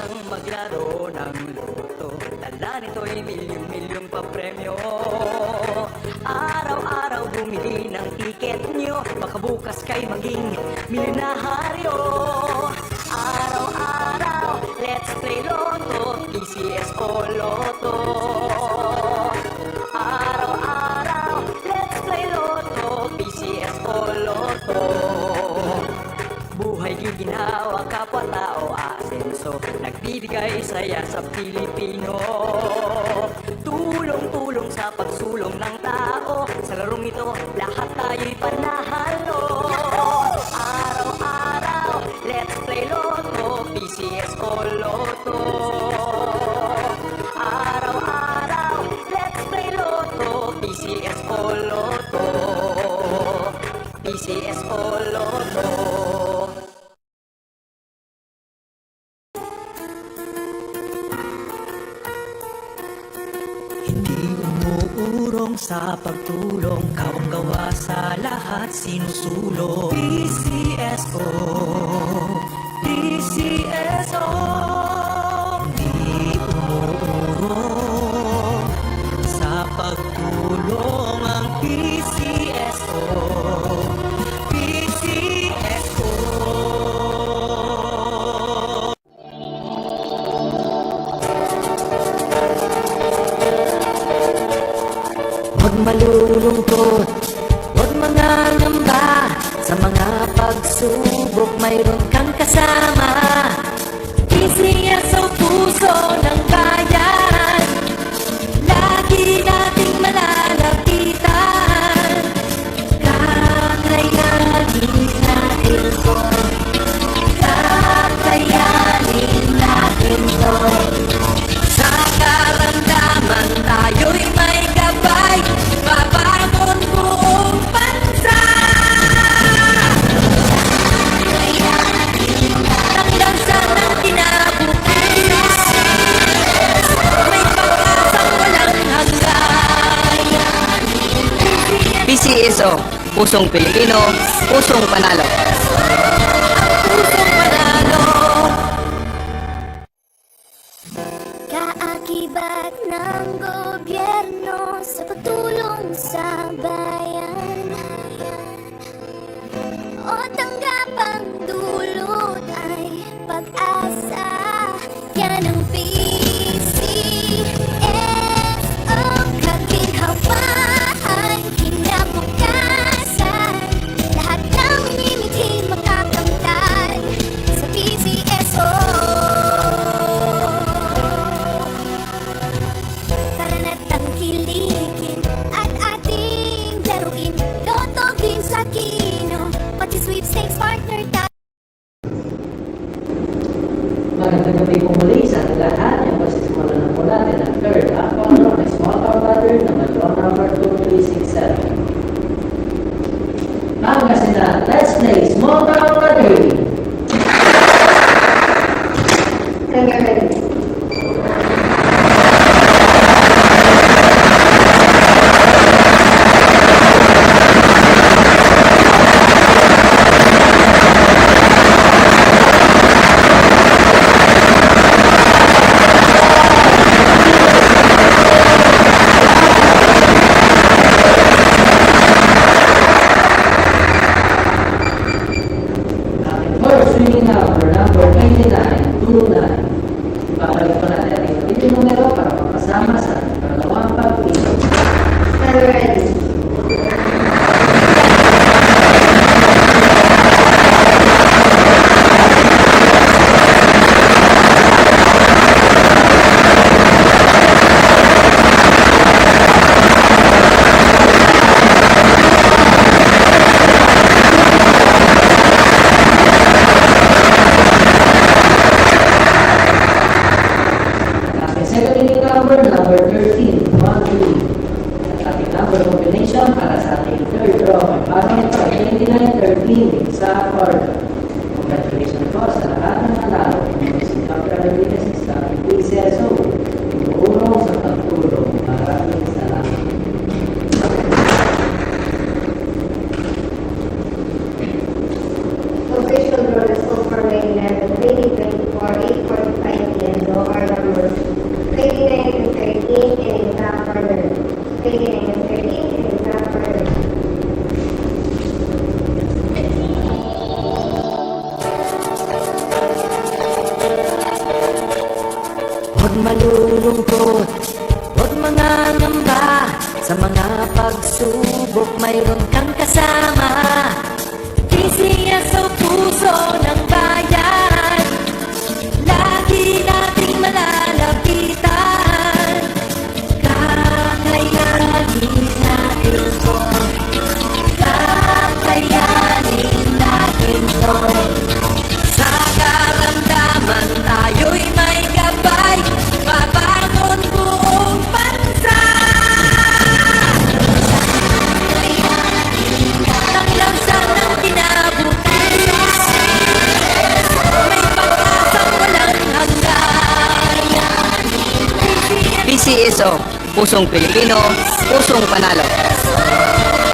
nang maglaro ng loto. Tala nito'y milyong-milyong papremyo. Araw-araw bumili ng tiket nyo, baka bukas kay maging milyonaryo. Araw-araw, let's play Lotto, PCS o Lotto. Araw-araw, let's play Lotto, PCS o Lotto. Buhay giginawa, kapwa-tao asenso, nagbibigay saya sa Pilipino. Tulong-tulong sa pagsulong ng tao, sa larong ito lahat tayo'y panahalo. Araw-araw, let's play Lotto, PCS o Lotto. Araw-araw, let's play Lotto, PCS o Lotto. PCS o Lotto. Hindi umuurong sa pagtulong, kawang-gawa sa lahat sinusulong. PCSO, PCSO. Hindi umuurong sa pagtulong ang PCSO, PCSO. Huwag malulungkot, huwag mangangamba, sa mga pagsubok mayroon kang kasama. PCS o puso ng bayan, lagi nating malalapitan. Kakayanin natin to, kakayanin natin to. Sa karamdaman tayo'y may gabay, babangon buong bansa. Tanglansa ng kinabukasan, may pag-asang walang hanggan. PCSO, pusong Pilipino, pusong panalo. Pusong panalo. Kaakibat ng gobyerno sa pagtulong sa bayan, o tanggapang dulot ay pag-asa. Yan ang PCSO, kaginhawaan, kinabukasan. Lahat ng mimiti makakamtan sa PCSO. Karana't tangkilikin at ating laruin, Lotto din sa kino, pati sweepstakes partner tayo. Magandang gabi po muli sa lahat. Yung pasisimula na po natin ang third half of the small town battle na draw number 2367. Pangasinan, let's play small town battle. When you're ready. First winning number 9929. Ipapalik po natin ang ito numero para makasama sa pangalawang pag-ibig. When you're ready. Second winning number 13, 1, 2. At ating number combination para sa ating third draw ay bagay ito ay 2913 sa quarter. Congratulations po sa lahat ng nanalo. Si Dr. Rodriguez sa PCSO. Tumulong sa pagtulong. Maraming salamat. Official draw results for May 11, 2024, 8:45 p.m. mayroon kang kasama. Isiya sa puso ng bayan, lagi nating malalapitan. Kakayanin natin to, kakayanin natin to. Sa karamdaman tayo'y may gabay, babangon buong bansa. Ang lansan ng kinabukasan, may pag-asang walang hanggan. PCSO, pusong Pilipino, pusong panalo.